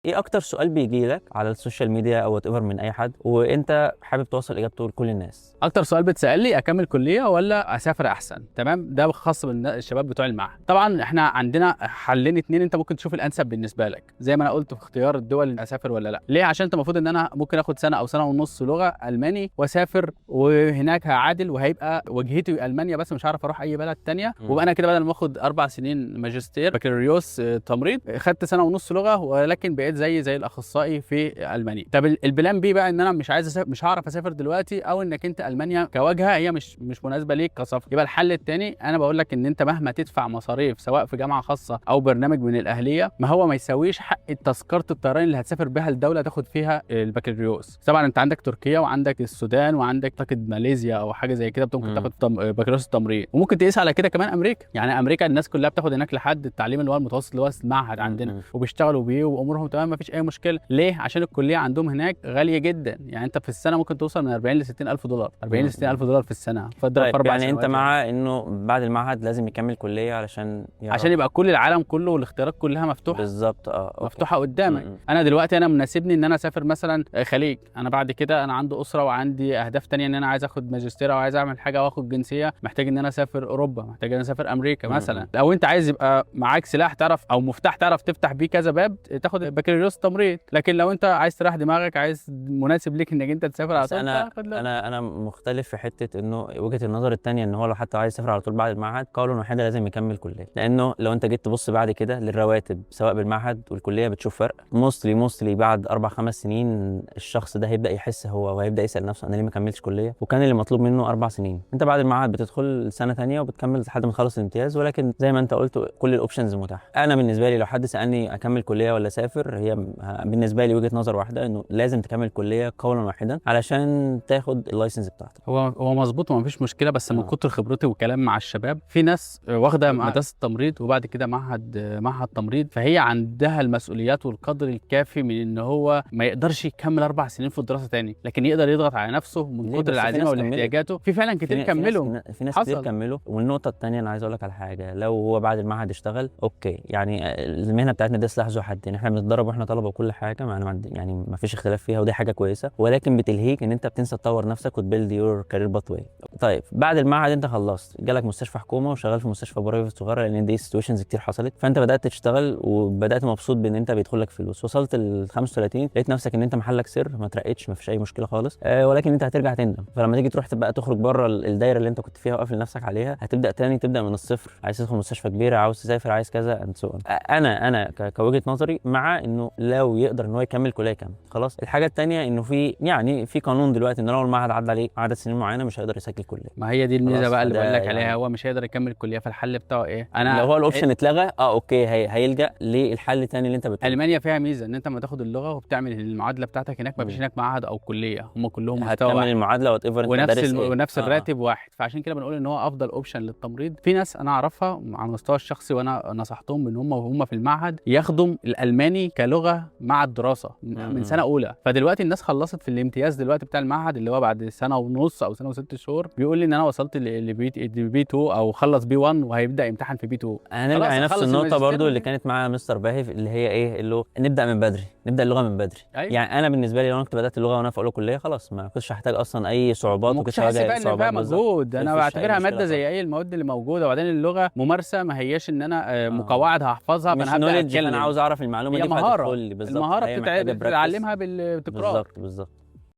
ايه اكتر سؤال بيجي لك على السوشيال ميديا او وات ايفر من اي حد وانت حابب توصل اجابته لكل الناس؟ اكتر سؤال بتسال لي اكمل كليه ولا اسافر احسن. تمام، ده خاص بالشباب بتوع المعهد. طبعا احنا عندنا حلين اتنين انت ممكن تشوف الانسب بالنسبه لك، زي ما انا قلت في اختيار الدول اللي اسافر ولا لا. ليه؟ عشان انت المفروض ان انا ممكن اخد سنه او سنه ونص لغه الماني واسافر، وهناك هعادل وهيبقى وجهتي المانيا بس مش هعرف اروح اي بلد تانية. وبقى انا كده بدل ما اخد 4 سنين ماجستير بكالوريوس تمريض، خدت سنه ونص لغه ولكن بقيت زي الاخصائي في المانيا. طب البلان بي بقى ان انا مش عايز أسافر، مش هعرف اسافر دلوقتي، او انك انت المانيا كواجهه هي مش مناسبه ليك كسفر. يبقى الحل الثاني انا بقول لك ان انت مهما تدفع مصاريف سواء في جامعه خاصه او برنامج من الاهليه، ما هو ما يساويش حق تذكره الطيران اللي هتسافر بها الدوله تاخد فيها البكالوريوس. طبعا انت عندك تركيا وعندك السودان وعندك اعتقد ماليزيا او حاجه زي كده ممكن تاخد بكالوريوس التمريض. وممكن تقيس على كده كمان امريكا. يعني امريكا الناس كلها بتاخد هناك لحد التعليم اللي هو المتوسط اللي هو المعهد عندنا، وبيشتغلوا بيه وامورهم تمام، ما فيش اي مشكله. ليه؟ عشان الكليه عندهم هناك غاليه جدا. يعني انت في السنه ممكن توصل من 40 ل 60 الف دولار، 40 ل 60 الف دولار في السنه، فاضرب في طيب 4 يعني انت سنوات مع انه بعد المعهد لازم يكمل كلية علشان عشان يعرف؟ يبقى كل العالم كله والاختيارات كلها مفتوحه. بالظبط، اوكي. مفتوحه قدامك. انا دلوقتي انا مناسبني ان انا اسافر مثلا خليج، انا بعد كده انا عندي اسره وعندي اهداف تانية، ان انا عايز اخد ماجستير او عايز اعمل حاجه واخد جنسيه، محتاج ان انا اسافر اوروبا، محتاج ان انا اسافر امريكا مثلا. لو انت عايز يبقى معاك سلاح تعرف او مفتاح تعرف تفتح بيه كذا باب، تاخد بكالوريوس تمريض. لكن لو انت عايز تريح دماغك، عايز مناسب ليك انك انت تسافر على بس طول، انا تاخد لا. انا انا مختلف في حته انه وجهه النظر الثانيه ان هو لو حتى عايز يسافر على طول بعد المعهد قولا واحدا لازم يكمل كليه، لانه لو انت جيت تبص بعد كده للرواتب سواء بالمعهد والكليه بتشوف فرق موستلي بعد 4 5 سنين الشخص ده هيبدا يحس هو وهيبدا يسال نفسه انا ليه ما كملتش كليه، وكان اللي مطلوب منه 4 سنين. انت بعد المعهد بتدخل سنه ثانيه وبتكمل لحد ما تخلص الامتياز، ولكن زي ما انت قلت كل الاوبشنز متاحه. انا بالنسبه لي لو حد سالني اكمل كليه ولا اسافر، هي بالنسبه لي وجهه نظر واحده، انه لازم تكمل كليه قولا واحدا علشان تاخد اللايسنس بتاعتك. هو مظبوط وما فيش مشكله، بس من كتر خبرتي وكلام مع الشباب، في ناس واخده مدرسه تمريض وبعد كده معهد تمريض، فهي عندها المسؤوليات والقدر الكافي من ان هو ما يقدرش يكمل 4 سنين في الدراسه تاني، لكن يقدر يضغط على نفسه من كتر العزيمه والاحتياجاته. في فعلا كتير كملوا. في ناس كتير كملوا. والنقطه الثانيه انا عايز اقول لك على حاجه، لو هو بعد المعهد اشتغل اوكي، يعني المهنه بتاعتنا دي سلاح ذو حدين، احنا بنتدرب واحنا طلبه وكل حاجه، يعني ما فيش اختلاف فيها ودي حاجه كويسه، ولكن بتلهيك ان انت بتنسى تطور نفسك وتبيلد يور كارير باث واي. طيب بعد المعهد انت خلصت، جالك مستشفى حكومه وشغال في مستشفى برايفت صغيره، لان دي سيتويشنز كتير حصلت، فانت بدات تشتغل وبدات مبسوط بان انت بيدخل لك فلوس، وصلت ل 35 لقيت نفسك ان انت محلك سر، ما ترقتش، ما فيش اي مشكله خالص، ولكن انت هترجع تندم. فلما تيجي تروح تبقى تخرج بره الدايره اللي انت كنت فيها وقافل نفسك عليها، هتبدا تاني، تبدا من الصفر، عايز تدخل مستشفى كبيره، عاوز تسافر، عايز كذا اند سو. انا كوجهه نظري مع انه لو يقدر ان هو يكمل كليه كامله خلاص. الحاجه الثانيه انه في قانون دلوقتي ان لو المعهد عدى عليه عدد سنين معينه مش هيقدر يسجل كليه. ما هي دي الميزه خلاص، بقى اللي بقول لك يعني عليها، هو مش هيقدر يكمل الكليه، فالحل بتاعه ايه؟ لو هو الاوبشن اتلغى اوكي، هيلجا للحل الثاني اللي انت بتقوله. المانيا فيها ميزه ان انت لما تاخد اللغه وبتعمل المعادله بتاعتك هناك، ما فيش هناك معهد او كليه، هم كلهم مستوى هتكمل واحد المعادله وات ايفر انت دارس ايه، ونفس الراتب واحد. فعشان كده بنقول ان هو افضل اوبشن للتمريض. في ناس انا اعرفها على المستوى الشخصي وانا نصحتهم ان هم وهم في المعهد ياخدوا الالماني كلغه مع الدراسه من سنه اولى. فدلوقتي الناس خلصت في الامتياز دلوقتي بتاع المعهد اللي هو بعد سنه ونص او سنه و6 شهور، بيقول لي ان انا وصلت لبي 2 او خلص بي 1 وهيبدا يمتحن في بي 2. هنرجع لنفس النقطه برضو اللي كانت مع مستر باهي، اللي هي ايه، اللي هو نبدا من بدري، نبدا اللغه من بدري. أيوة. يعني انا بالنسبه لي لو انا كنت بدات اللغه وانا في اولى كليه خلاص ما كنتش هحتاج اصلا اي صعوبات، وما كنتش هحس بقى ان فيها مجهود. انا بعتبرها ماده زي اي المواد اللي موجوده، وبعدين اللغه ممارسه، ما هياش ان انا مقواعد هحفظها مش فانا هبدا نوليدج، اتكلم. فانا عاوز اعرف المعلومه هي دي مهاره، فهتدخل لي بالظبط. المهاره بتتعلمها بالتكرار. بالظبط.